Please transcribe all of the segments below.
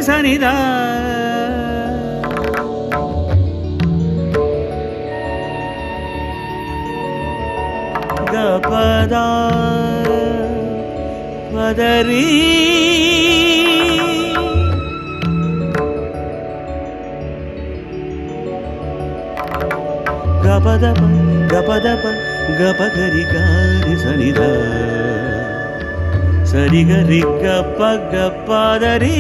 சனிதா கபதா பதரி கபதப கபதப கபகரி காரி சனிதா சரிகரி கப்ப கப்பதரி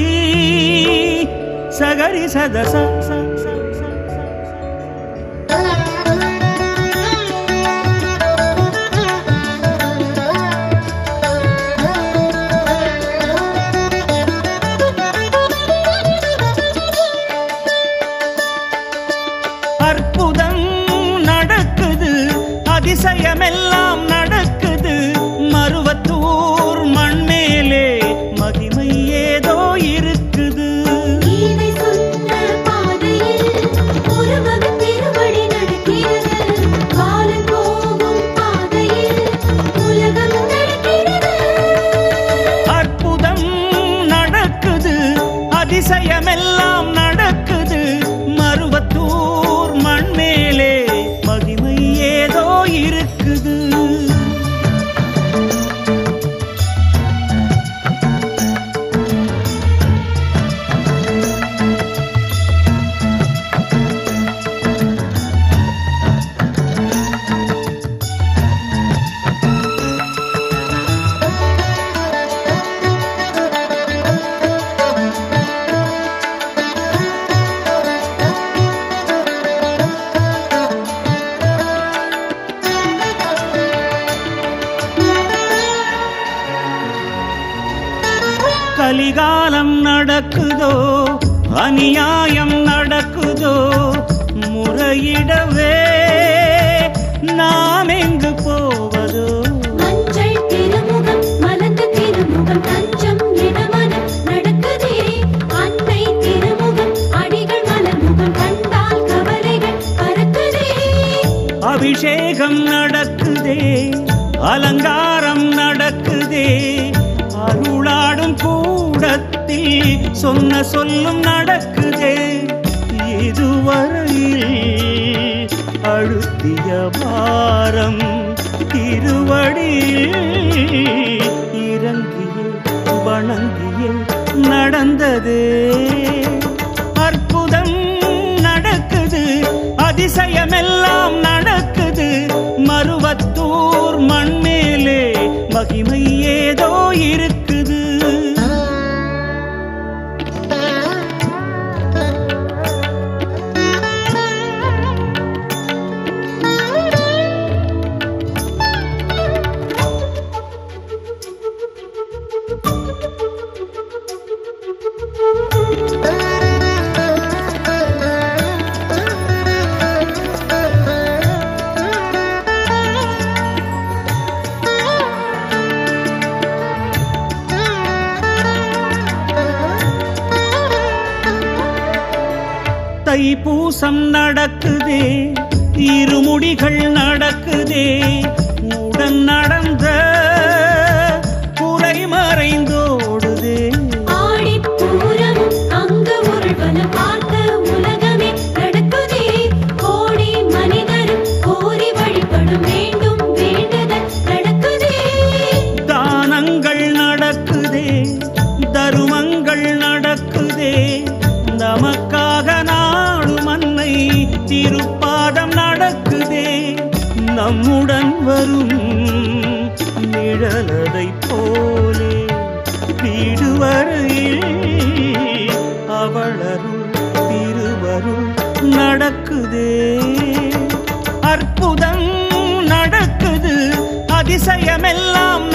சகரி சதச அதிசயமெல்லாம் நடக்குது மருவத்தூர் மண்மேலே மகிமை ஏதோ இருக்குது அற்புதம் நடக்குது அதிசயமெல்லாம் நடக்குது மருவத்தூர் மண்மேலே மகிமை ஏதோ இருக்குது கலிகாலம் நடக்குதோ அநியாயம் நடக்குதோ முறையிடவே நாம் எங்கு போவதோ மஞ்சள் திருமுகம் மலர்ந்த திருமுகம் தஞ்சம் இடமனம் நடக்குதே அன்னை திருமுகம் அடிகள் மலர்முகம் கண்டால் கவலைகள் பறக்குதே அபிஷேகம் நடக்குதே அலங்காரம் நடக்குதே அருளாடும் கூடத்தில் சொன்ன சொல்லும் நடக்குதே இதுவரையில் அழுத்திய பாரம் திருவடியில் இறங்கிய வணங்கிய நடந்ததே அற்புதம் நடக்குது அதிசயமெல்லாம் நடக்குது மருவத்தூர் மண்மேலே மகிமை ஏதோ இருக்குது தைப்பூசம் நடக்குதே இருமுடிகள் நடக்குதே உடன் நடந்த குறை மறைந்தோடுதே ஆடிப்பூரம் அங்கு உருவன பார்த்த உலகமே நடக்குதே கோடி மனிதரும் கோரி வழிபடும் வேண்டும் வேண்டுதல் நடக்குதே தானங்கள் நடக்குதே தருமங்கள் நடக்குதே நமக்காக நாடும் அன்னை திருப்பாதம் நடக்குதே நம்முடன் வரும் நிழலதை போலே வீடு வரையில் அவளருள் திருவருள் நடக்குதே அற்புதம் நடக்குது அதிசயமெல்லாம்